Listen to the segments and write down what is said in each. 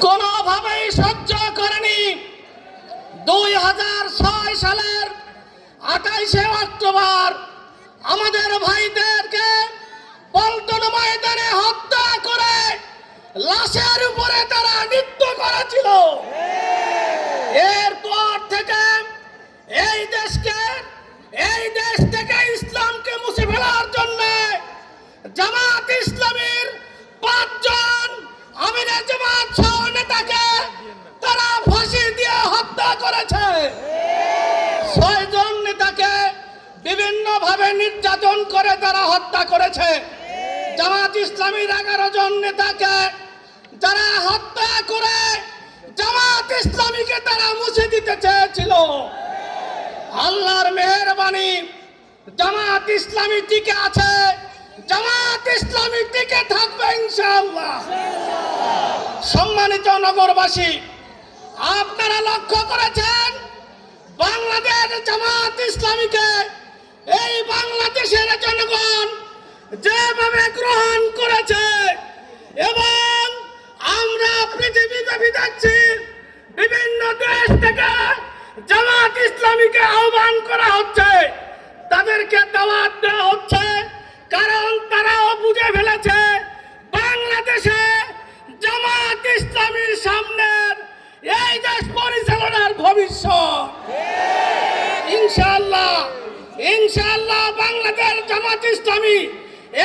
কোনোভাবেই সহ্য করেনি। 2006 সালের 28শে অক্টোবর আমাদের ভাইদেরকে পল্টন ময়দানে হত্যা করে লাশের উপরে তারা নৃত্য করেছিল। এরপর থেকে এই দেশ থেকে ইসলামকে মুছে ফেলার জন্য জামাত ইসলামীর 5 জন আমিরে জামাত সহ নেতাকে তারা ফাঁসি দিয়ে হত্যা করেছে। 6 জন নেতাকে বিভিন্নভাবে নির্যাতন করে তারা হত্যা করেছে। জামাত ইসলামীর 11 জন নেতাকে যারা হত্যা করে জামাত ইসলামীকে তারা মুছে দিতে চেয়েছিল। আল্লাহর মেহেরবানি, জামাত ইসলামী টিকে আছে, জামাত ইসলামী টিকে থাকবে ইনশাআল্লাহ। সম্মানিত নগরবাসী, আপনারা লক্ষ্য করেছেন বাংলাদেশ জামাত ইসলামীকে এই বাংলাদেশের জনগণ যেভাবে গ্রহণ করেছে এবং আমরা পৃথিবীব্যাপী দেখছি বিভিন্ন দেশ থেকে জামাত ইসলামীকে আহ্বান করা হচ্ছে, তাদেরকে দাওয়াত দেওয়া হচ্ছে, কারণ তারাও বুঝে ফেলেছে বাংলাদেশে জামাত ইসলামীর সামনের এই দেশ পরিচালনার ভবিষ্যৎ। ইনশাআল্লাহ বাংলাদেশ জামাত ইসলামী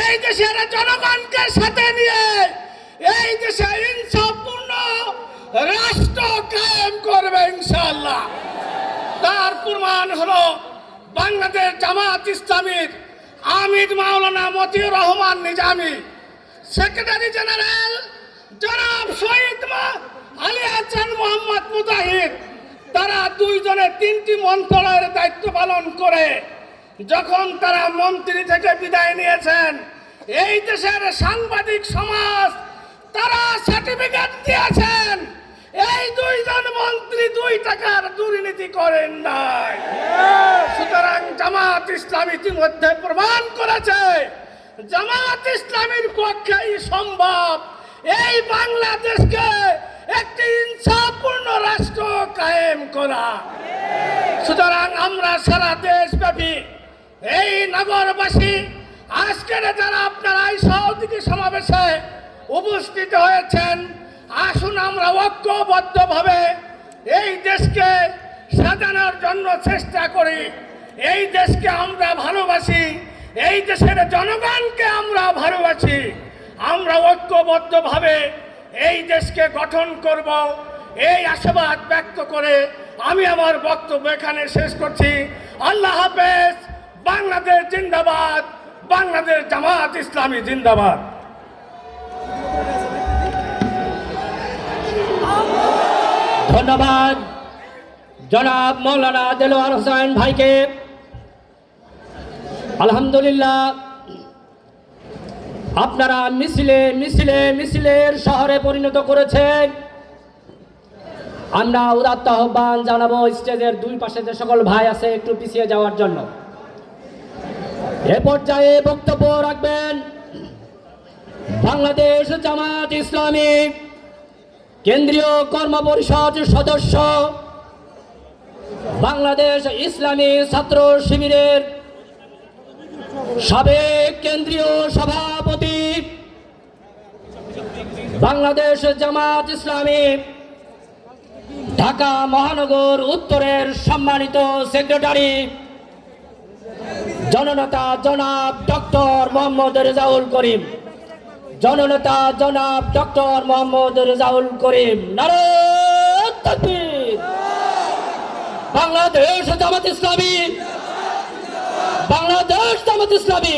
এই দেশের জনগণকে সাথে নিয়ে এই দেশে ইনসাফপূর্ণ রাষ্ট্র কায়েম করবে ইনশাআল্লাহ। তার প্রমাণ হলো বাংলাদেশ জামাত ইসলামীর আমির মাওলানা মতিউর রহমান নিজামী, সেক্রেটারি জেনারেল জনাব শহীদ আলী হাসান মোহাম্মদ মুজাহিদ, তারা 2 জনে 3টি মন্ত্রণালয়ের দায়িত্ব পালন করে যখন তারা মন্ত্রী থেকে বিদায় নিয়েছেন, এই দেশের সাংবাদিক সমাজ তারা সার্টিফিকেট দিয়েছেন এই 2 জন মন্ত্রী 2 টাকার দুর্নীতি করেন নাই। সুতরাং জামাত ইসলামী ইতিমধ্যে প্রমাণ করেছে জামাত ইসলামীর পক্ষেই সম্ভব এই বাংলাদেশকে একটি ইনসাফপূর্ণ রাষ্ট্র কায়েম করা। সুতরাং আমরা সারা দেশব্যাপী এই নগরবাসী আজকের যারা আপনারা এই সহযোগী সমাবেশে উপস্থিত হয়েছেন, আসুন আমরা ঐক্যবদ্ধভাবে এই দেশকে সাজানোর জন্য চেষ্টা করি। এই দেশকে আমরা ভালোবাসি, এই দেশের জনগণকে আমরা ভালোবাসি। আমরা ঐক্যবদ্ধভাবে এই দেশকে গঠন করব, এই আশাবাদ ব্যক্ত করে আমি আমার বক্তব্য এখানে শেষ করছি। আল্লাহ হাফেজ। বাংলাদেশ জিন্দাবাদ, বাংলাদেশ জামাত ইসলামী জিন্দাবাদ। ধন্যবাদ জনাব মৌলানা দেলোয়ার হোসেন ভাইকে। আলহামদুলিল্লাহ, আপনারা মিছিলের শহরে পরিণত করেছেন। আমরা উদাত্ত আহ্বান জানাবো স্টেজের 2 পাশে যে সকল ভাই আছে একটু পিছিয়ে যাওয়ার জন্য। এ পর্যায়ে বক্তব্য রাখবেন বাংলাদেশ জামাত ইসলামী কেন্দ্রীয় কর্মপরিষদ সদস্য, বাংলাদেশ ইসলামী ছাত্র শিবিরের সাবেক কেন্দ্রীয় সভাপতি, বাংলাদেশ জামাত ইসলামী ঢাকা মহানগর উত্তরের সম্মানিত সেক্রেটারি জননেতা জনাব ডক্টর মোহাম্মদ রেজাউল করিম, জননেতা জনাব ডক্টর মোহাম্মদ রেজাউল করিম। নারে তাকবীর। বাংলাদেশ জামাত ইসলামী, বাংলাদেশ জামাত ইসলামী।